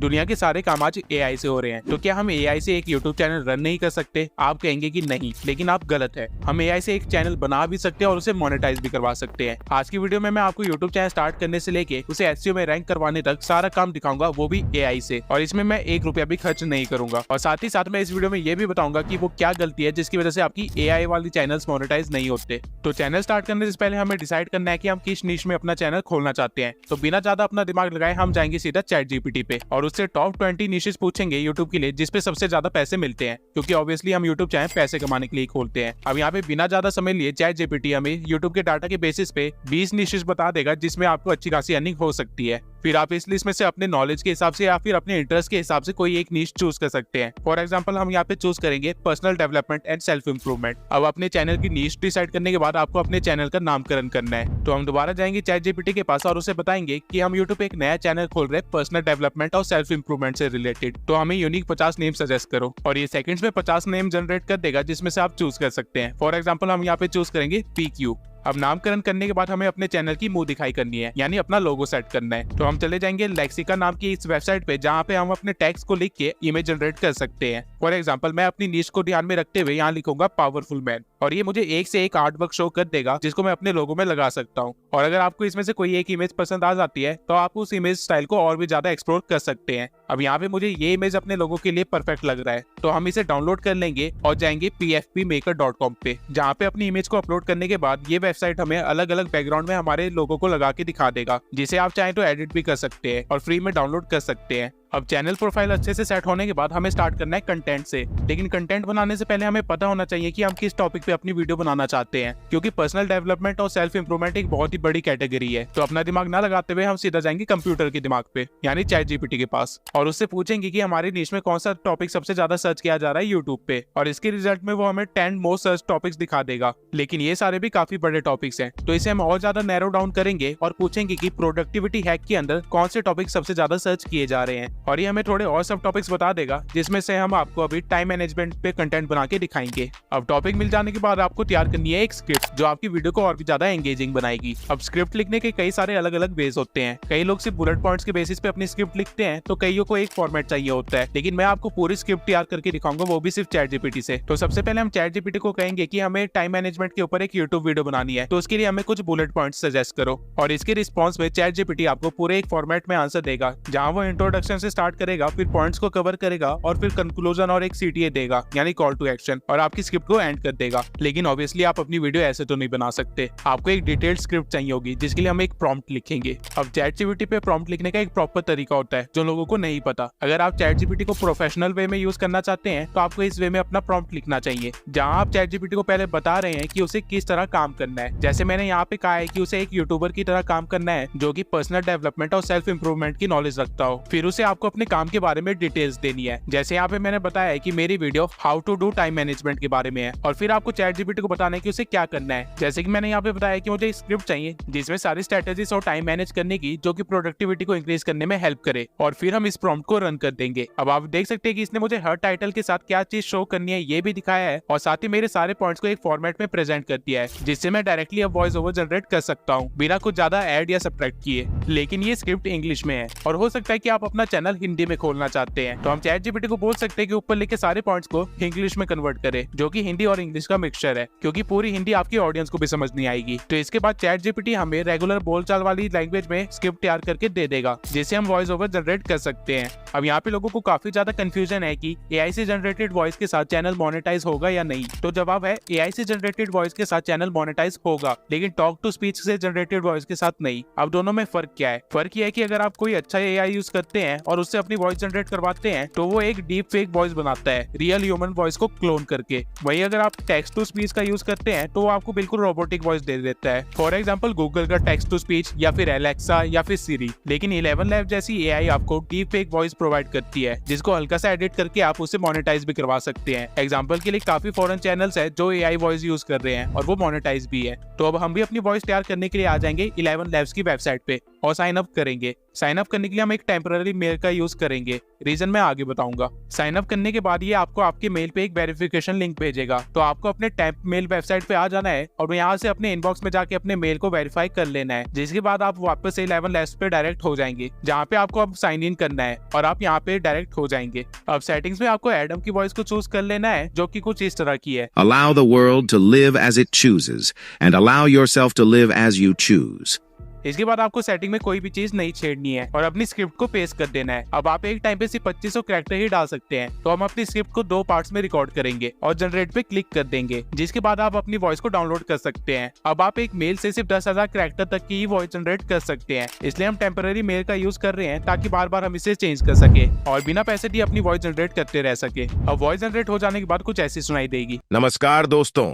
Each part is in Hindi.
दुनिया के सारे काम आज एआई से हो रहे हैं, तो क्या हम एआई से एक यूट्यूब चैनल रन नहीं कर सकते? आप कहेंगे कि नहीं, लेकिन आप गलत है। हम एआई से एक चैनल बना भी सकते हैं और उसे मोनेटाइज भी करवा सकते हैं। आज की वीडियो में मैं आपको यूट्यूब चैनल स्टार्ट करने से लेके उसे एसईओ में रैंक करवाने तक सारा काम दिखाऊंगा, वो भी एआई से, और इसमें मैं 1 रुपया भी खर्च नहीं करूंगा। और साथ ही साथ मैं इस वीडियो में ये भी बताऊंगा कि वो क्या गलती है जिसकी वजह से आपकी एआई वाली चैनल्स मोनेटाइज नहीं होते। तो चैनल स्टार्ट करने से पहले हमें डिसाइड करना है कि हम किस नीश में अपना चैनल खोलना चाहते हैं। तो बिना ज्यादा अपना दिमाग लगाए हम जाएंगे सीधा चैटजीपीटी पे और उससे टॉप 20 निशेस पूछेंगे यूट्यूब के लिए जिसपे सबसे ज्यादा पैसे मिलते हैं, क्योंकि ऑब्वियसली हम यूट्यूब चैनल पैसे कमाने के लिए खोलते हैं। अब यहाँ पे बिना ज्यादा समय लिए चैटजीपीटी हमें यूट्यूब के डाटा के बेसिस पे 20 निशेस बता देगा जिसमें आपको अच्छी खासी अर्निंग हो सकती है। फिर आप इस लिस्ट में से अपने नॉलेज के हिसाब से या फिर अपने इंटरेस्ट के हिसाब से कोई एक नीश चूज कर सकते हैं। फॉर एग्जांपल हम यहाँ पे चूज करेंगे personal development and self improvement. अब अपने चैनल की नीश डिसाइड करने के बाद आपको अपने चैनल का नामकरण करना है। तो हम दोबारा जाएंगे चैटजीपीटी के पास और उसे बताएंगे कि हम यूट्यूब पे एक नया चैनल खोल रहे हैं पर्सनल डेवलपमेंट और सेल्फ इंप्रूवमेंट से रिलेटेड, तो हमें यूनिक 50 नेम सजेस्ट करो। और ये सेकंड्स में 50 नेम जनरेट कर देगा जिसमें से आप चूज कर सकते हैं। फॉर एग्जाम्पल हम यहाँ पे चूज करेंगे PQ। अब नामकरण करने के बाद हमें अपने चैनल की मुंह दिखाई करनी है, यानी अपना लोगो सेट करना है। तो हम चले जाएंगे लेक्सिका नाम की इस वेबसाइट पे जहाँ पे हम अपने टेक्स्ट को लिख के इमेज जनरेट कर सकते हैं। फॉर एग्जांपल मैं अपनी नीश को ध्यान में रखते हुए यहाँ लिखूंगा पावरफुल मैन, और ये मुझे एक से एक आर्ट वर्क शो कर देगा जिसको मैं अपने लोगो में लगा सकता हूँ। और अगर आपको इसमें से कोई एक इमेज पसंद आ जाती है तो आप उस इमेज स्टाइल को और भी ज्यादा एक्सप्लोर कर सकते हैं। अब यहाँ पे मुझे ये इमेज अपने लोगों के लिए परफेक्ट लग रहा है, तो हम इसे डाउनलोड कर लेंगे और जाएंगे pfpmaker.com पे, जहाँ पे अपनी इमेज को अपलोड करने के बाद ये वेबसाइट हमें अलग अलग बैकग्राउंड में हमारे लोगों को लगा के दिखा देगा, जिसे आप चाहें तो एडिट भी कर सकते हैं और फ्री में डाउनलोड कर सकते हैं। अब चैनल प्रोफाइल अच्छे से सेट होने के बाद हमें स्टार्ट करना है कंटेंट से, लेकिन कंटेंट बनाने से पहले हमें पता होना चाहिए कि हम किस टॉपिक पे अपनी वीडियो बनाना चाहते हैं, क्योंकि पर्सनल डेवलपमेंट और सेल्फ इंप्रूवमेंट एक बहुत ही बड़ी कैटेगरी है। तो अपना दिमाग ना लगाते हुए हम सीधा जाएंगे कंप्यूटर के दिमाग पे, यानी चैटजीपीटी के पास, और उससे पूछेंगे कि हमारी नीश में कौन सा टॉपिक सबसे ज्यादा सर्च किया जा रहा है यूट्यूब पे, और इसके रिजल्ट में वो हमें 10 मोस्ट सर्च टॉपिक्स दिखा देगा। लेकिन ये सारे भी काफी बड़े टॉपिक्स हैं, तो इसे हम और ज्यादा नैरो डाउन करेंगे और पूछेंगे कि प्रोडक्टिविटी हैक के अंदर कौन से टॉपिक सबसे ज्यादा सर्च किए जा रहे हैं, और ये हमें थोड़े और सब टॉपिक्स बता देगा जिसमें से हम आपको अभी टाइम मैनेजमेंट पे कंटेंट बना के दिखाएंगे। अब टॉपिक मिल जाने के बाद आपको तैयार करनी है एक स्क्रिप्ट जो आपकी वीडियो को और भी ज्यादा एंगेजिंग बनाएगी। अब स्क्रिप्ट लिखने के कई सारे अलग अलग वेज होते हैं। कई लोग सिर्फ बुलेट पॉइंट्स के बेसिस पे अपनी स्क्रिप्ट लिखते हैं, तो कईयों को एक फॉर्मेट चाहिए होता है, लेकिन मैं आपको पूरी स्क्रिप्ट तैयार करके दिखाऊंगा, वो भी सिर्फ चैटजीपीटी से। तो सबसे पहले हम चैटजीपीटी को कहेंगे कि हमें टाइम मैनेजमेंट के ऊपर एक यूट्यूब वीडियो बनानी है, तो उसके लिए हमें कुछ बुलेट पॉइंट्स सजेस्ट करो, और इसके रिस्पॉन्स में चैटजीपीटी आपको पूरे एक फॉर्मेट में आंसर देगा, जहां वो इंट्रोडक्शन से स्टार्ट करेगा, फिर पॉइंट्स को कवर करेगा और फिर कंक्लूजन और एक CTA देगा, यानी कॉल टू एक्शन, और आपकी स्क्रिप्ट को एंड कर देगा। लेकिन ऑब्वियसली आप अपनी वीडियो ऐसे तो नहीं बना सकते, आपको एक डिटेल्ड स्क्रिप्ट चाहिए होगी, जिसके लिए हम एक प्रॉम्प्ट लिखेंगे। अब चैटजीपीटी पे प्रॉम्प्ट लिखने का एक प्रॉपर तरीका होता है जो लोगों को नहीं पता। अगर आप चैटजीपीटी को प्रोफेशनल वे में यूज करना चाहते हैं तो आपको इस वे में अपना प्रॉम्प्ट लिखना चाहिए, जहां आप चैटजीपीटी को पहले बता रहे हैं कि उसे किस तरह काम करना है। जैसे मैंने यहाँ पे कहा है कि उसे एक यूट्यूबर की तरह काम करना है जो कि पर्सनल डेवलपमेंट और सेल्फ इंप्रूवमेंट की नॉलेज रखता हो। फिर उसे आपको अपने काम के बारे में डिटेल्स देनी है, जैसे यहाँ पे मैंने बताया है कि मेरी video how to do time management के बारे में है, और फिर आपको चैटजीपीटी को बताना है कि उसे क्या करना है। जैसे कि मैंने यहाँ पे बताया कि मुझे एक स्क्रिप्ट चाहिए जिसमें सारी स्ट्रेटेजीज और टाइम मैनेज करने की जो कि प्रोडक्टिविटी को इंक्रीज करने में हेल्प करे, और फिर हम इस प्रॉम्प्ट को रन कर देंगे। अब आप देख सकते हैं कि इसने मुझे हर टाइटल के साथ क्या चीज शो करनी है ये भी दिखाया है, और साथ ही मेरे सारे पॉइंट्स को एक फॉर्मेट में प्रेजेंट कर दिया है, जिससे मैं डायरेक्टली अब वॉइस ओवर जनरेट कर सकता हूँ बिना कुछ ज्यादा ऐड या सब्ट्रैक्ट किए। लेकिन ये स्क्रिप्ट इंग्लिश में है, और हो सकता है कि आप अपना चैनल हिंदी में खोलना चाहते हैं, तो हम चैटजीपीटी को बोल सकते हैं कि ऊपर लिखे सारे पॉइंट्स को इंग्लिश में कन्वर्ट करे, जो कि हिंदी और इंग्लिश का मिक्सचर है, क्योंकि पूरी हिंदी आपकी ऑडियंस को भी समझ नहीं आएगी। तो इसके बाद चैटजीपीटी हमें रेगुलर बोलचाल वाली लैंग्वेज में स्क्रिप्ट तैयार करके दे देगा, जिसे हम वॉइस ओवर जनरेट कर सकते हैं। अब यहाँ पे लोगों को काफी ज्यादा कंफ्यूजन है कि एआई से जनरेटेड वॉइस के साथ चैनल मोनेटाइज होगा या नहीं। तो जवाब है एआई से जनरेटेड वॉइस के साथ चैनल मोनेटाइज होगा, लेकिन टॉक टू स्पीच से जनरेटेड वॉइस के साथ नहीं। अब दोनों में फर्क क्या है? फर्क यह है कि अगर आप कोई अच्छा एआई यूज करते हैं और उससे अपनी वॉइस जनरेट करवाते हैं तो वो एक डीप फेक वॉइस बनाता है रियल ह्यूमन वॉइस को क्लोन करके। वहीं अगर आप टेक्स्ट टू स्पीच का यूज करते हैं तो वो आपको बिल्कुल रोबोटिक वॉइस दे देता है। फॉर एग्जांपल गूगल का टेक्स्ट टू स्पीच या फिर एलेक्सा या फिर सीरी। लेकिन 11 लैब जैसी एआई आपको डीप फेक वॉइस प्रोवाइड करती है, जिसको हल्का सा एडिट करके आप उसे मोनेटाइज भी करवा सकते हैं। एग्जाम्पल के लिए काफी फॉरेन चैनल्स है जो एआई वॉइस यूज कर रहे हैं और वो मोनेटाइज भी है। तो अब हम भी अपनी वॉइस तैयार करने के लिए आ जाएंगे 11 लैब्स की वेबसाइट पे, और साइन अप करेंगे। साइन अप करने के लिए हम एक टेम्पररी मेल का यूज करेंगे, रीजन मैं आगे बताऊंगा। साइन अप करने के बाद ये आपको आपके मेल पे एक वेरिफिकेशन लिंक भेजेगा, तो आपको अपने टेम्प मेल वेबसाइट पे आ जाना है और यहाँ से अपने इनबॉक्स में जाके अपने मेल को वेरीफाई कर लेना है, जिसके बाद आप वापस 11 लैब्स पे डायरेक्ट हो जाएंगे, जहाँ पे आपको अब साइन इन करना है और आप यहाँ पे डायरेक्ट हो जाएंगे। अब सेटिंग्स में आपको एडम की वॉइस को चूज कर लेना है, जो कि कुछ इस तरह की है। Allow the world to live as it chooses, and allow yourself to live as you choose. इसके बाद आपको सेटिंग में कोई भी चीज नहीं छेड़नी है और अपनी स्क्रिप्ट को पेस्ट कर देना है। अब आप एक टाइम पे सिर्फ 2500 कैरेक्टर ही डाल सकते हैं, तो हम अपनी स्क्रिप्ट को 2 पार्ट्स में रिकॉर्ड करेंगे और जनरेट पे क्लिक कर देंगे, जिसके बाद आप अपनी वॉइस को डाउनलोड कर सकते हैं। अब आप एक मेल से सिर्फ 10,000 कैरेक्टर तक की ही वॉइस जनरेट कर सकते हैं, इसलिए हम टेम्पररी मेल का यूज कर रहे हैं ताकि बार बार हम इसे चेंज कर सके और बिना पैसे दिए अपनी वॉइस जनरेट करते रह सके। अब वॉइस जनरेट हो जाने के बाद कुछ ऐसी सुनाई देगी। नमस्कार दोस्तों,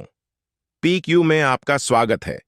PQ में आपका स्वागत है।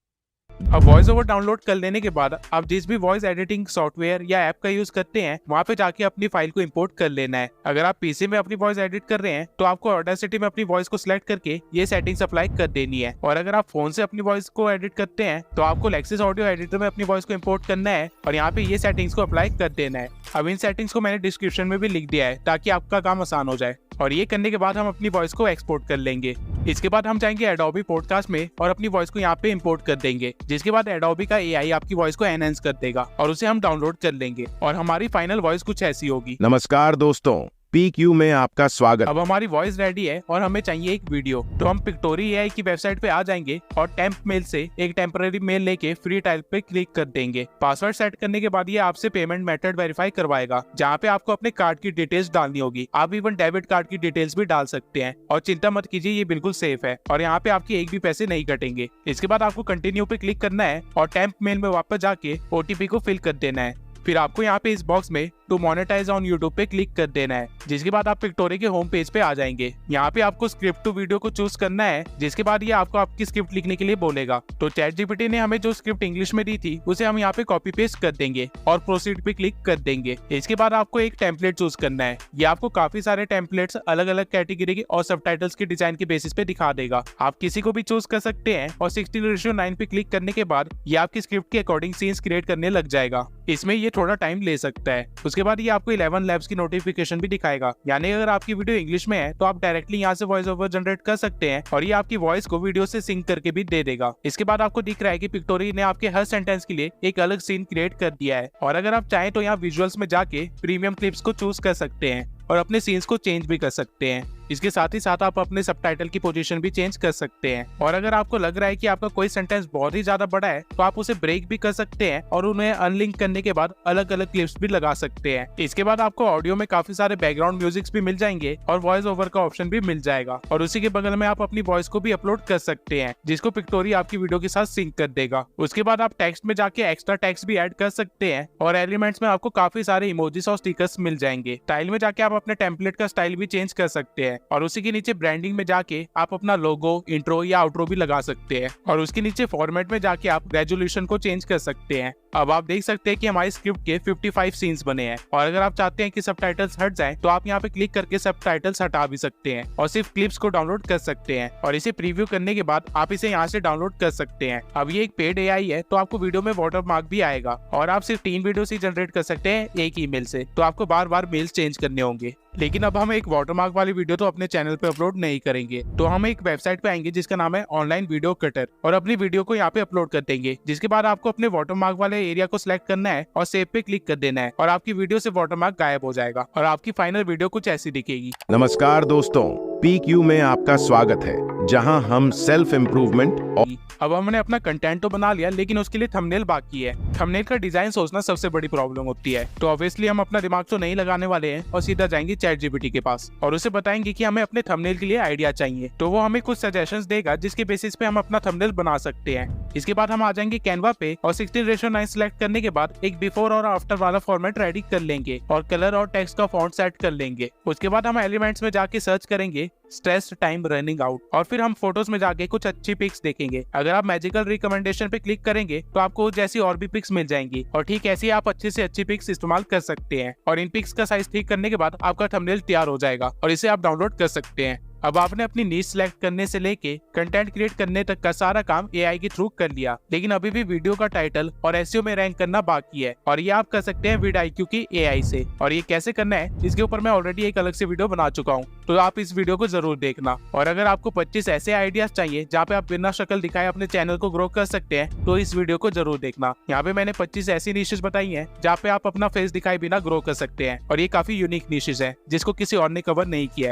अब वॉइस ओवर डाउनलोड कर लेने के बाद आप जिस भी वॉइस एडिटिंग सॉफ्टवेयर या ऐप का यूज करते हैं वहाँ पे जाके अपनी फाइल को इंपोर्ट कर लेना है। अगर आप पीसी में अपनी वॉइस एडिट कर रहे हैं तो आपको ऑडेसिटी में अपनी वॉइस को सिलेक्ट करके ये सेटिंग्स अप्लाई कर देनी है, और अगर आप फोन से अपनी वॉइस को एडिट करते हैं तो आपको लेक्सिस ऑडियो एडिटर में अपनी वॉइस को इंपोर्ट करना है और यहाँ पे ये सेटिंग्स को अप्लाई कर देना है। अब इन सेटिंग्स को मैंने डिस्क्रिप्शन में भी लिख दिया है ताकि आपका काम आसान हो जाए, और ये करने के बाद हम अपनी वॉइस को एक्सपोर्ट कर लेंगे। इसके बाद हम जाएंगे एडोबी पॉडकास्ट में और अपनी वॉइस को यहाँ पे इंपोर्ट कर देंगे, जिसके बाद एडोबी का एआई आपकी वॉइस को एनहांस कर देगा और उसे हम डाउनलोड कर लेंगे और हमारी फाइनल वॉइस कुछ ऐसी होगी। नमस्कार दोस्तों, PQ में आपका स्वागत। अब हमारी वॉइस रेडी है और हमें चाहिए एक वीडियो, तो हम पिक्टोरी एआई की वेबसाइट पे आ जाएंगे और टेम्प मेल से एक टेम्पररी मेल लेके फ्री टाइप पे क्लिक कर देंगे। पासवर्ड सेट करने के बाद ये आपसे पेमेंट मेथड वेरीफाई करवाएगा, जहाँ पे आपको अपने कार्ड की डिटेल्स डालनी होगी। आप इवन डेबिट कार्ड की डिटेल्स भी डाल सकते हैं और चिंता मत कीजिए, ये बिल्कुल सेफ है और यहाँ पे आपके एक भी पैसे नहीं कटेंगे। इसके बाद आपको कंटिन्यू पे क्लिक करना है और टेम्प मेल में वापस जाके OTP को फिल कर देना है। फिर आपको यहाँ पे इस बॉक्स में टू मोनेटाइज ऑन यूट्यूब पे क्लिक कर देना है, जिसके बाद आप पिक्टोरी के होम पेज पे आ जाएंगे। यहाँ पे आपको स्क्रिप्ट टू वीडियो को चूज करना है, जिसके बाद ये आपको आपकी स्क्रिप्ट लिखने के लिए बोलेगा। तो ChatGPT ने हमें जो स्क्रिप्ट इंग्लिश में दी थी उसे हम यहाँ पे कॉपी पेस्ट कर देंगे और प्रोसीड पे क्लिक कर देंगे। इसके बाद आपको एक टेम्पलेट चूज करना है। ये आपको काफी सारे टेम्पलेट्स अलग अलग कैटेगरी के और सबटाइटल्स के डिजाइन के बेसिस पे दिखा देगा। आप किसी को भी चूज कर सकते हैं और 16:9 पे क्लिक करने के बाद ये आपकी स्क्रिप्ट के अकॉर्डिंग सीन्स क्रिएट करने लग जाएगा। इसमें ये थोड़ा टाइम ले सकता है। उसके बाद ये आपको 11 लैब्स की नोटिफिकेशन भी दिखाएगा, यानी अगर आपकी वीडियो इंग्लिश में है तो आप डायरेक्टली यहाँ से वॉइस ओवर जनरेट कर सकते हैं और ये आपकी वॉइस को वीडियो से सिंक करके भी दे देगा। इसके बाद आपको दिख रहा है कि पिक्टोरी ने आपके हर सेंटेंस के लिए एक अलग सीन क्रिएट कर दिया है, और अगर आप चाहें तो यहाँ विजुअल्स में जाके प्रीमियम क्लिप्स को चूज कर सकते हैं और अपने सीन्स को चेंज भी कर सकते हैं। इसके साथ ही साथ आप अपने सबटाइटल की पोजीशन भी चेंज कर सकते हैं, और अगर आपको लग रहा है कि आपका कोई सेंटेंस बहुत ही ज्यादा बड़ा है तो आप उसे ब्रेक भी कर सकते हैं और उन्हें अनलिंक करने के बाद अलग अलग क्लिप्स भी लगा सकते हैं। इसके बाद आपको ऑडियो में काफी सारे बैकग्राउंड म्यूजिक्स भी मिल जाएंगे और वॉइस ओवर का ऑप्शन भी मिल जाएगा, और उसी के बगल में आप अपनी वॉइस को भी अपलोड कर सकते हैं, जिसको पिक्टोरी आपकी वीडियो के साथ सिंक कर देगा। उसके बाद आप टेक्स्ट में जाके एक्स्ट्रा टेक्स्ट भी ऐड कर सकते हैं और एलिमेंट्स में आपको काफी सारे इमोजीज और स्टिकर्स मिल जाएंगे। स्टाइल में जाके आप अपने टेम्पलेट का स्टाइल भी चेंज कर सकते हैं, और उसी के नीचे ब्रांडिंग में जाके आप अपना लोगो, इंट्रो या आउट्रो भी लगा सकते हैं, और उसके नीचे फॉर्मेट में जाके आप रेजोल्यूशन को चेंज कर सकते हैं। अब आप देख सकते हैं कि हमारी स्क्रिप्ट के 55 सीन्स बने हैं, और अगर आप चाहते हैं कि सबटाइटल्स हट जाएं तो आप यहाँ पे क्लिक करके सबटाइटल्स हटा भी सकते हैं और सिर्फ क्लिप्स को डाउनलोड कर सकते हैं, और इसे प्रीव्यू करने के बाद आप इसे यहाँ से डाउनलोड कर सकते हैं। अब ये एक पेड एआई है, तो आपको वीडियो में वाटरमार्क भी आएगा, और आप सिर्फ 3 वीडियो ही जनरेट कर सकते हैं एक ईमेल से, तो आपको बार बार मेल्स चेंज करने होंगे। लेकिन अब हम एक वाटरमार्क वाली वीडियो तो अपने चैनल पे अपलोड नहीं करेंगे, तो हम एक वेबसाइट पे आएंगे जिसका नाम है ऑनलाइन वीडियो कटर, और अपनी वीडियो को यहाँ पे अपलोड कर देंगे। जिसके बाद आपको अपने वाटरमार्क वाले एरिया को सिलेक्ट करना है और सेव पे क्लिक कर देना है, और आपकी वीडियो से वाटरमार्क गायब हो जाएगा और आपकी फाइनल वीडियो कुछ ऐसी दिखेगी। नमस्कार दोस्तों, PQ में आपका स्वागत है, जहां हम सेल्फ इम्प्रूवमेंट। अब हमने अपना कंटेंट तो बना लिया, लेकिन उसके लिए थंबनेल बाकी है। थंबनेल का डिजाइन सोचना सबसे बड़ी प्रॉब्लम होती है, तो ऑब्वियसली हम अपना दिमाग तो नहीं लगाने वाले हैं और सीधा जाएंगे ChatGPT के पास और उसे बताएंगे कि हमें अपने थंबनेल के लिए आइडिया चाहिए। तो वो हमें कुछ सजेशंस देगा जिसके बेसिस पे हम अपना थंबनेल बना सकते हैं। इसके बाद हम आ जाएंगे कैनवा पे और 16:9 सिलेक्ट करने के बाद एक बिफोर और आफ्टर वाला फॉर्मेट रेडी कर लेंगे और कलर और टेक्स्ट का फॉन्ट सेट कर लेंगे। उसके बाद हम एलिमेंट्स में जाके सर्च करेंगे स्ट्रेस टाइम रनिंग आउट, और फिर हम फोटोज में जाके कुछ अच्छी पिक्स देखेंगे। अगर आप मैजिकल रिकमेंडेशन पे क्लिक करेंगे तो आपको जैसी और भी पिक्स मिल जाएंगी, और ठीक ऐसी आप अच्छे से अच्छी पिक्स इस्तेमाल कर सकते हैं। और इन पिक्स का साइज ठीक करने के बाद आपका थंबनेल तैयार हो जाएगा और इसे आप डाउनलोड कर सकते हैं। अब आपने अपनी नीश सिलेक्ट करने से लेके कंटेंट क्रिएट करने तक का सारा काम एआई के थ्रू कर लिया, लेकिन अभी भी वीडियो का टाइटल और एसईओ में रैंक करना बाकी है, और ये आप कर सकते हैं vidIQ की एआई से। और ये कैसे करना है इसके ऊपर मैं ऑलरेडी एक अलग से वीडियो बना चुका हूँ, तो आप इस वीडियो को जरूर देखना। और अगर आपको 25 ऐसे आइडियाज चाहिए जहाँ पे आप बिना शक्ल दिखाए अपने चैनल को ग्रो कर सकते हैं, तो इस वीडियो को जरूर देखना। यहाँ पे मैंने 25 ऐसी निशेस बताई हैं जहाँ पे आप अपना फेस दिखाए बिना ग्रो कर सकते हैं, और ये काफी यूनिक निशेस है जिसको किसी और ने कवर नहीं किया है।